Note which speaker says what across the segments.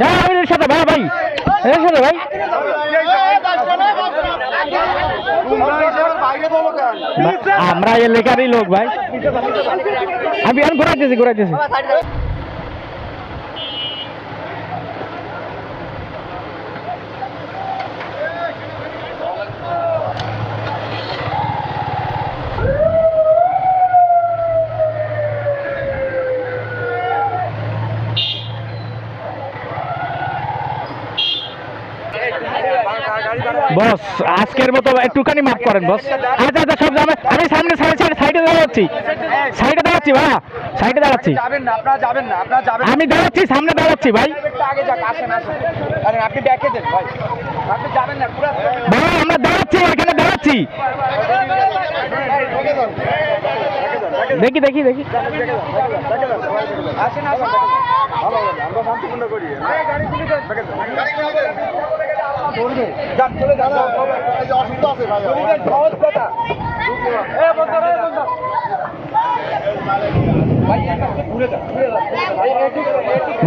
Speaker 1: না এর সাথে ভাই ভাই এর সাথে ভাই আমরা এলাকারই লোক ভাই আমি আর ঘোরাইতেছি বস আজকের মতো একটুখানি মাফ করেন বস। আচ্ছা আচ্ছা সব যাবে আমি সামনে সাইডে দাঁড়াচ্ছি ভাইয়া সাইডে দাঁড়াচ্ছি আমি দাঁড়াচ্ছি সামনে দাঁড়াচ্ছি ভাই ভাই আমরা দাঁড়াচ্ছি এখানে দাঁড়াচ্ছি দেখি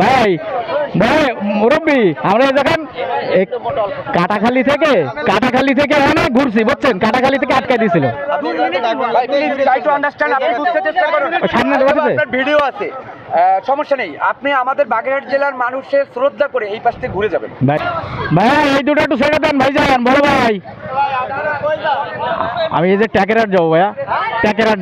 Speaker 1: ভাই ভাই মুরব্বী আমরা যখন কাটাখালী থেকে অনেক ঘুরছি বুঝছেন, কাটাখালী থেকে আটকে দিয়েছিল সামনে
Speaker 2: ভিডিও আছে, সমস্যা নেই। আপনি আমাদের বাগেরহাট জেলার মানুষের শ্রদ্ধা করে এই পাশ থেকে ঘুরে যাবেন।
Speaker 1: ভাই এই দুটো একটু ছেড়ে দেন ভাই, যান বড় ভাই। আমি এই যে ট্যাকেরহাট যাবো ভাইয়া, ট্যাকেরহাট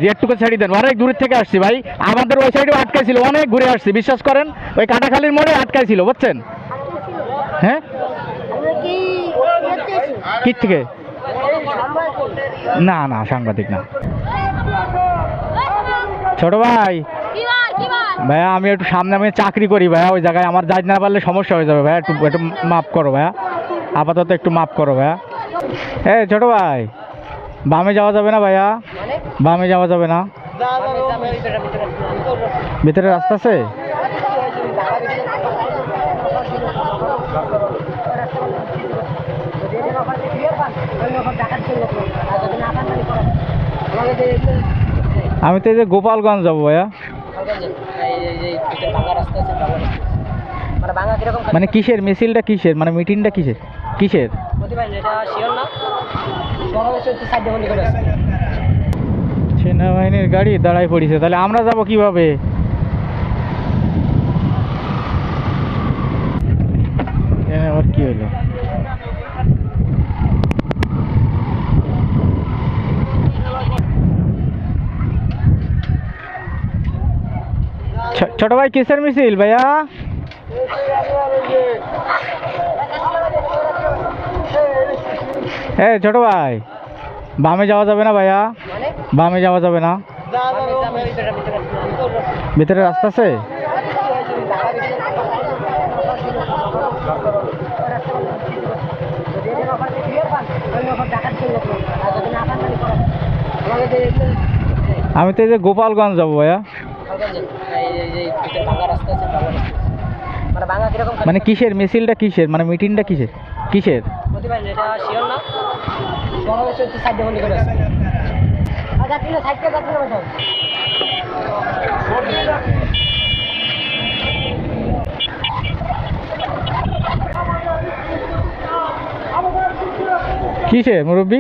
Speaker 1: জি একটুকু ছেড়ে দেন, অনেক দূরের থেকে আসছি ভাই। আমাদের ওই সাইডেও আটকাইছিল, অনেক ঘুরে আসছি বিশ্বাস করেন, ওই কাটাখালীর মোড়ে আটকাইছিল বুঝছেন। হ্যাঁ কি থেকে? না সাংবাদিক না ছোট ভাই। ভাইয়া আমি একটু সামনে আমি চাকরি করি ভাইয়া, ওই জায়গায় আমার যাইতে না পারলে সমস্যা হয়ে যাবে ভাইয়া, একটু মাফ করো ভাইয়া, আপাতত একটু মাফ করো ভাইয়া। ছোট ভাই বামে যাওয়া যাবে না ভাইয়া, বামে যাওয়া যাবে না, ভিতরে রাস্তা আছে। আমি তো এই যে গোপালগঞ্জ যাবো ভাইয়া। মানে কিসের মিছিলটা, কিসের মানে মিটিংটা কিসের? সেনাবাহিনীর গাড়ি দাঁড়ায় পড়েছে, তাহলে আমরা যাব কিভাবে? আবার কি হলো? ছোট ভাই কিসের মিছিল ভাইয়া? ছোট ভাই বামে যাওয়া যাবে না ভাইয়া, বামে যাওয়া যাবে না, ভিতরে রাস্তা আছে। আমি তো এই যে গোপালগঞ্জ যাবো ভাইয়া। মানে কিসের মিছিলটা, কিসের মানে মিটিংটা কিসের? কিসের মুরব্বী?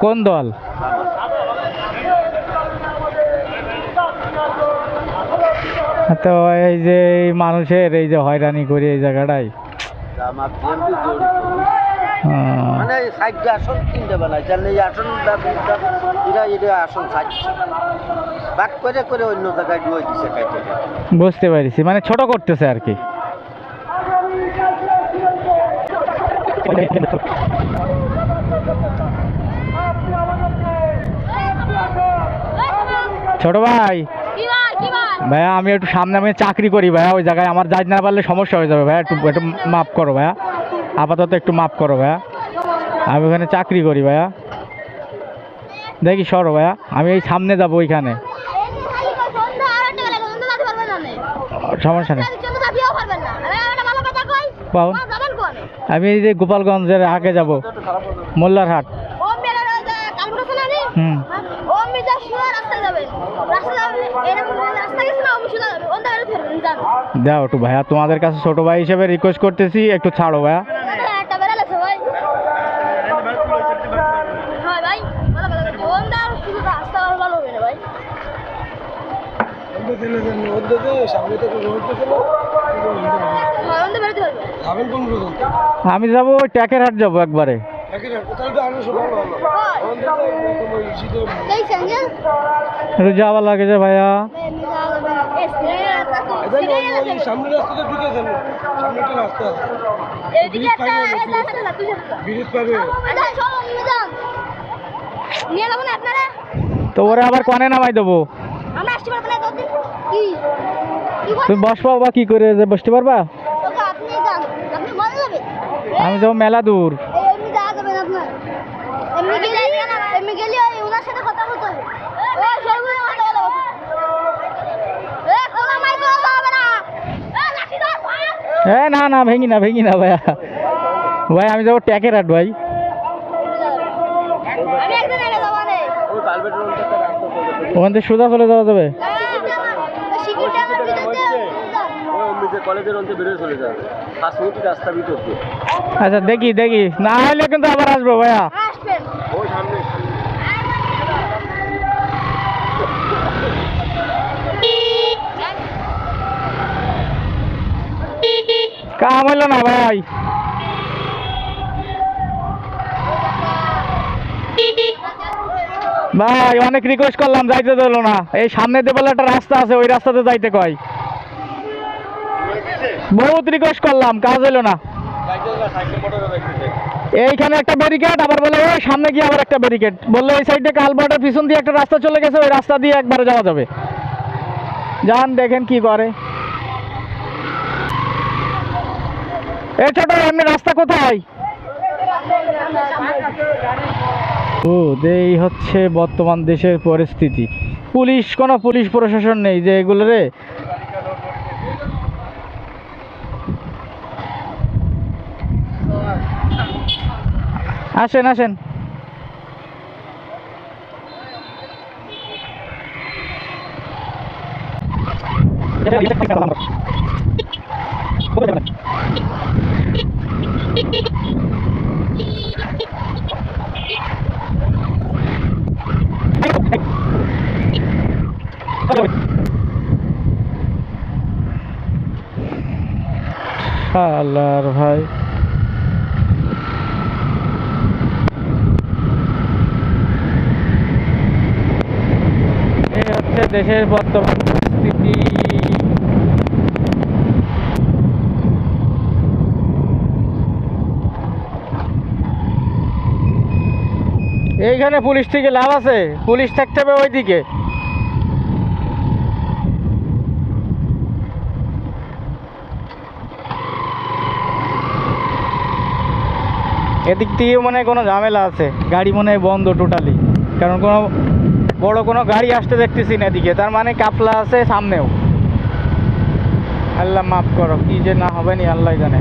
Speaker 1: কোন দল? তো এই যে মানুষের এই যে হয়রানি করি এই জায়গাটাই, বুঝতে পারছি, মানে ছোট করতেছে আর কি। ছোট ভাই ভাইয়া আমি একটু সামনে আমি চাকরি করি ভাইয়া, ওই জায়গায় আমার যাইতে না পারলে সমস্যা হয়ে যাবে ভাইয়া, একটু মাফ করো ভাইয়া, আপাতত একটু মাফ করো ভাইয়া। আমি ওখানে চাকরি করি ভাইয়া, দেখি সরো ভাইয়া, আমি এই সামনে যাবো ওইখানে, সমস্যা নেই। আমি এই যে গোপালগঞ্জের আগে যাব, মোল্লারহাট। হুম।
Speaker 3: অমনি যা শুয়ে রাস্তায় যাবেন, রাস্তা যাবে এরকম রাস্তা গেছে না অবশ্যই যাবে অন্য গাড়ি ধরবেন যান।
Speaker 1: দাও একটু ভাইয়া, তোমাদের কাছে ছোট ভাই হিসেবে রিকোয়েস্ট করতেছি, একটু ছাড়ো ভাইয়া।
Speaker 3: একটা বেড়াল আছে ভাই। হ্যাঁ ভাই ভালো ভালো অন্য আর শুধু রাস্তা ভালো হবে না ভাই। হ্যাঁ অন্য বেরোতে হবে।
Speaker 1: আমি যাবো ওই ট্যাকের হাট যাবো একবারে।
Speaker 3: এই সঞ্জয়
Speaker 1: একটু যাওয়া লাগে যে ভাইয়া।
Speaker 4: সামনে রাস্তাটা ঢুকে যান, সামনে একটা রাস্তা আছে,
Speaker 3: এইদিকে একটা
Speaker 4: ব্রিজ পাবে।
Speaker 3: নিয়ে যাবো না আপনারা?
Speaker 1: তো ওরে আবার কনে নামাই দেবো?
Speaker 3: আমরা আসতে পারবো না এতদিন। কি কি বল?
Speaker 1: তুমি বসবো বা কি করে যে বসতে পারবা?
Speaker 3: ওকে আপনি যান, আপনি মজা যাবে।
Speaker 1: আমি যাবো মেলা দূর।
Speaker 3: এমনি যাওয়া যাবে না আপনার। এমনি গেলে ওই ওনার সাথে কথা বলতে হবে। ও সরগুলো কথা বলো। কোনো মাইক বলা হবে না। লাঠি ধর ভাই।
Speaker 1: না না ভেঙি না ভাইয়া। ভাই আমি যাবো ট্যাকের হাট ভাই।
Speaker 3: আমি একদিন এনে যাবো না।
Speaker 4: ওই কালবেটের মধ্যে একটা রাস্তা চলে,
Speaker 1: ওখান থেকে সোজা চলে যাওয়া যাবে।
Speaker 3: শিকিটা আমার ভিতরে
Speaker 4: ওই এমনিতে কলেজের অন্তে বেরিয়ে চলে যাবে, 5 মিনিট রাস্তা ভিতর দিয়ে।
Speaker 1: আচ্ছা দেখি না হলে কিন্তু আবার আসবো ভাইয়া।
Speaker 3: আসবেন।
Speaker 4: ওই সামনে
Speaker 1: কাম হইলো না ভাই। ভাই অনেক রিকোয়েস্ট করলাম, যাইতে দিল না। এই সামনে দিয়ে বলে একটা রাস্তা আছে, ওই রাস্তাতে যাইতে কয়। বহুত রিকোয়েস্ট করলাম, কাজ হইলো না।
Speaker 4: সাইকেল মোটর রাখতেছে।
Speaker 1: এইখানে একটা ব্যারিকেড, আবার বলে ওই সামনে গিয়ে আবার একটা ব্যারিকেড, বললো এই সাইডে কালভার্টের পিছন দিয়ে একটা রাস্তা চলে গেছে, ওই রাস্তা দিয়ে একবারে যাওয়া যাবে। যান দেখেন কি করে। এই ছোট এমনি রাস্তা কোথায়? ও এই হচ্ছে বর্তমান দেশের পরিস্থিতি। কোনো পুলিশ প্রশাসন নেই যে এগুলো রে। আসেন আল্লাহর ভাই। এই হচ্ছে দেশের বর্তমান পরিস্থিতি। এইখানে পুলিশ থেকে লাভ আছে? পুলিশ থাকতে হবে ওইদিকে। এদিক থেকে মনে হয় কোনো ঝামেলা আছে, গাড়ি মনে হয় বন্ধ টোটালি, কারণ কোনো বড় কোনো গাড়ি আসতে দেখতেছি না এদিকে, তার মানে কাফলা আছে সামনেও। আল্লাহ মাফ করো, কি যে না হবে নি আল্লাহ জানে।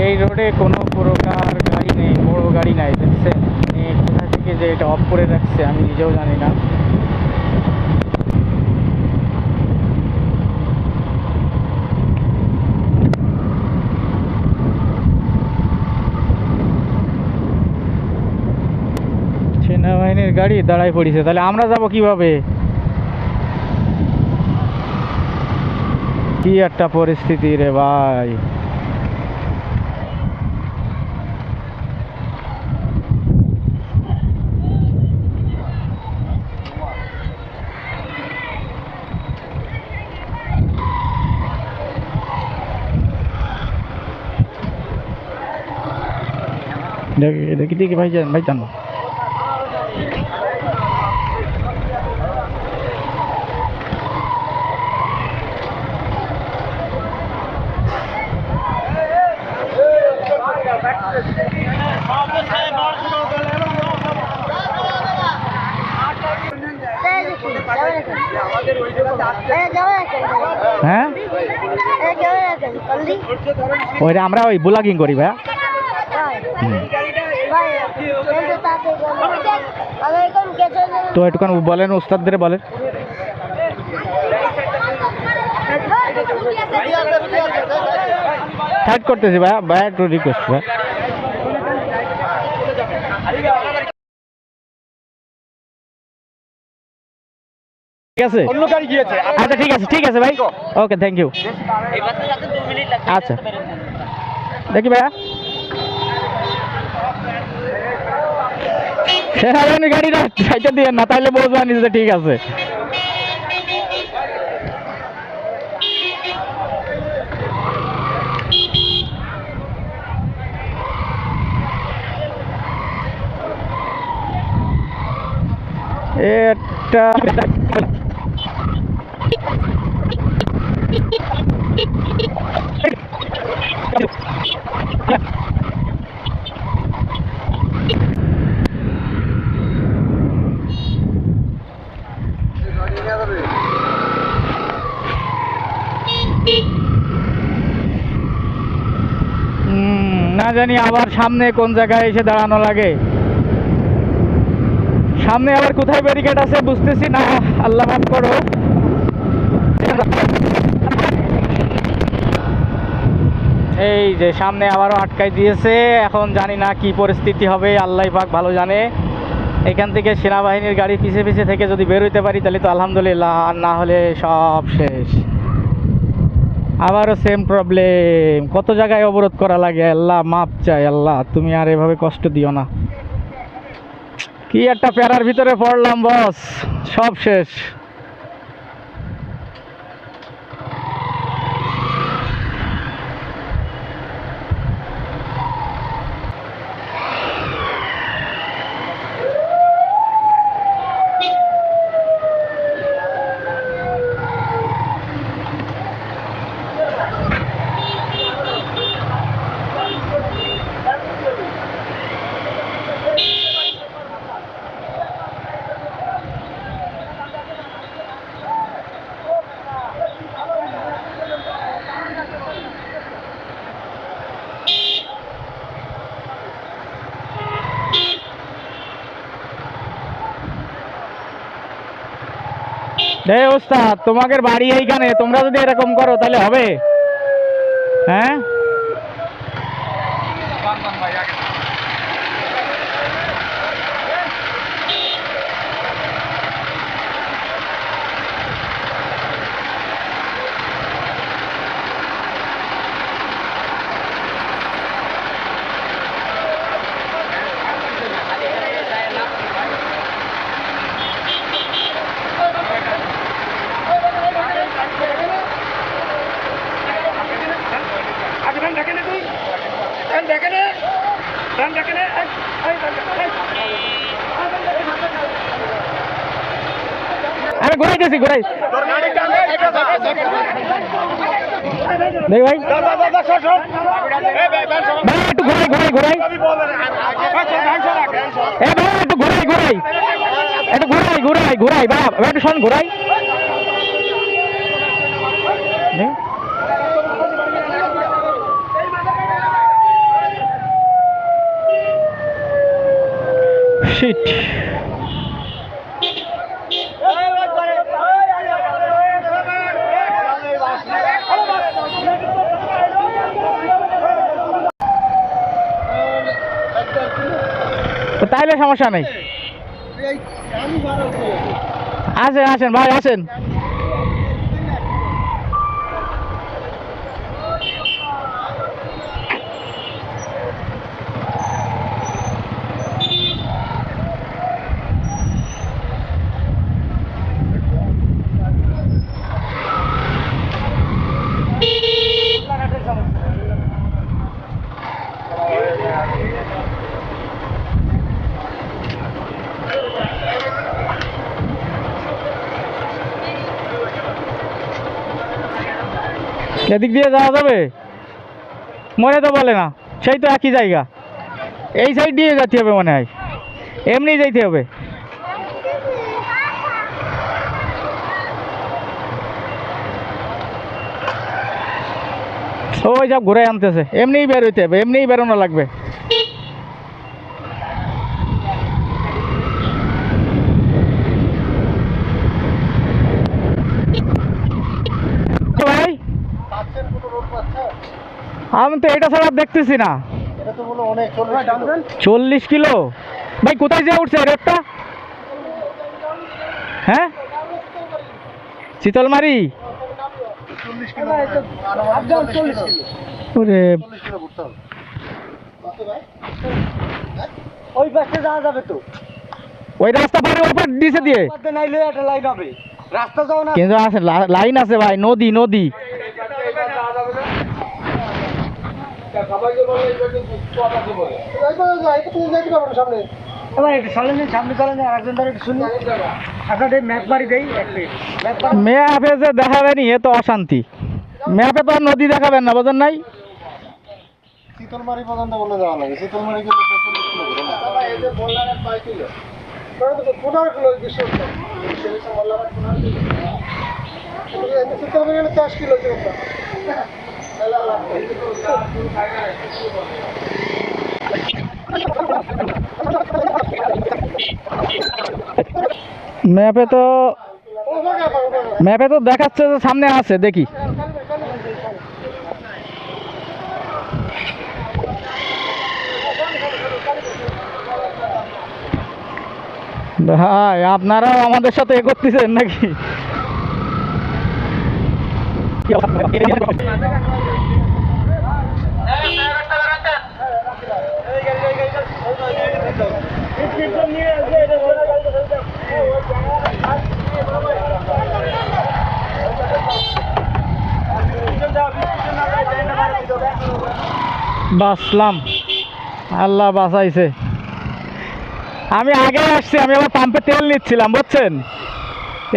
Speaker 1: এই রোডে কোনো প্রকার গাড়ি নেই, বড় গাড়ি নাই, দেখছেন? কোথা থেকে যে এটা অফ করে রাখছে আমি নিজেও জানি না। সেনাবাহিনীর গাড়ি দাঁড়ায় পড়েছে, তাহলে আমরা যাব কিভাবে? কি একটা পরিস্থিতি রে ভাই। দেখি দেখি ভাইজান, ভাইজান
Speaker 2: আমাদের ওই জায়গাতে আসতে
Speaker 1: হ্যাঁ, ওইটা আমরা ওই ব্লগিং করি ভাইয়া। তো একটুখানি বলেন, উস্তাদদের বলেন। সাইড করতেছি ভাইয়া, ভাইয়া একটু রিকোয়েস্ট ভাই। ঠিক আছে,
Speaker 2: অন্য গাড়ি গিয়েছে।
Speaker 1: আচ্ছা ঠিক আছে, ঠিক আছে ভাই, ওকে, থ্যাংক ইউ। আচ্ছা দেখি ভাইয়া, সেনাবাহিনীর গাড়িটা সাইডে দিয়ে না, তাইলে বুঝবা নিজে। ঠিক আছে, এটা না জানি আবার সামনে কোন জায়গায় এসে দাঁড়ানো লাগে। সামনে আবার কোথায় ব্যারিকেড আছে বুঝতেছি না, আল্লাহ মাফ করো। এই যে সামনে আবারও আটকাই দিয়েছে, এখন জানি না কি পরিস্থিতি হবে, আল্লাহ পাক ভালো জানে। এখান থেকে সেনাবাহিনীর গাড়ি পিছে পিছে থেকে যদি বেরোতে পারি তাহলে তো আলহামদুলিল্লাহ, আর না হলে সব শেষ। আবারও সেম প্রবলেম, কত জায়গায় অবরোধ করা লাগে। আল্লাহ মাপ চাই, আল্লাহ তুমি আর এভাবে কষ্ট দিও না। কি একটা প্যারার ভিতরে পড়লাম বস, সব শেষ। ওস্তাদ, তোমাদের বাড়ি এইখানে, তোমরা যদি এরকম করো তাহলে হবে? হ্যাঁ, আমি ঘুরাইতেছি, ঘুরাই দেখ ভাই, ভাই একটু ঘুরাই ঘুরাই ঘুরাই, এ ভাই একটু ঘুরাই ঘুরাই, একটু ঘুরাই ঘুরাই ঘুরাই, বাবা একটু শোন ঘুরাই। শিট। তাইলে সমস্যা নেই, আসেন আসেন ভাই আসেন। এদিক দিয়ে যাওয়া যাবে? মনে তো বলে না, সেই তো একই জায়গা, এই সাইড দিয়ে যেতে হবে মনে হয়, এমনি যেতে হবে। ওই সব ঘুরে আনতেছে, এমনিই বের হইতে হবে, এমনিই বেরোনো লাগবে। ভাই আমি তো এটা ছাড়া দেখতেছি না। 40 কিলো ভাই, কোথায় যা উঠছে রোডটা? হ্যাঁ, শীতলমারি। ওরে
Speaker 4: ওই পাশে যাওয়া যাবে তো,
Speaker 1: ওই রাস্তা পারে ওই পার দিছে দিয়ে,
Speaker 4: নাইলে একটা লাইন হবে, রাস্তা যাও না।
Speaker 1: কিন্তু আছে লাইন আছে ভাই, নদী নদী।
Speaker 4: সামনে চলেন, আরেকজন ধরে শুনি আপনাদের ম্যাপ বাড়ি দেই।
Speaker 1: ম্যাপে যে দেখাবে নি, এ তো অশান্তি। ম্যাপে তো আর নদী দেখাবেন না, বোঝেন নাই?
Speaker 5: শীতলমারি পর্যন্ত বলে যাওয়া লাগে। শীতলমারি গেলে 10 কিলো।
Speaker 1: ম্যাপে তো দেখাচ্ছে যে সামনে আছে, দেখি। ভাই আপনারাও আমাদের সাথে এ করতেছেন নাকি? বাঁচলাম, আল্লাহ বাঁচাইছে। আমি আগে আসছি, আমি আবার পাম্পে তেল নিচ্ছিলাম, বুঝছেন?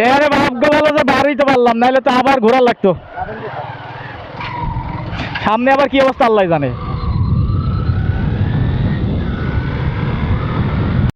Speaker 1: এবারে ভাগ্য ভালো যে বাড়িতে পারলাম, নাহলে তো আবার ঘোরা লাগতো। সামনে আবার কি অবস্থা আল্লাহ জানে।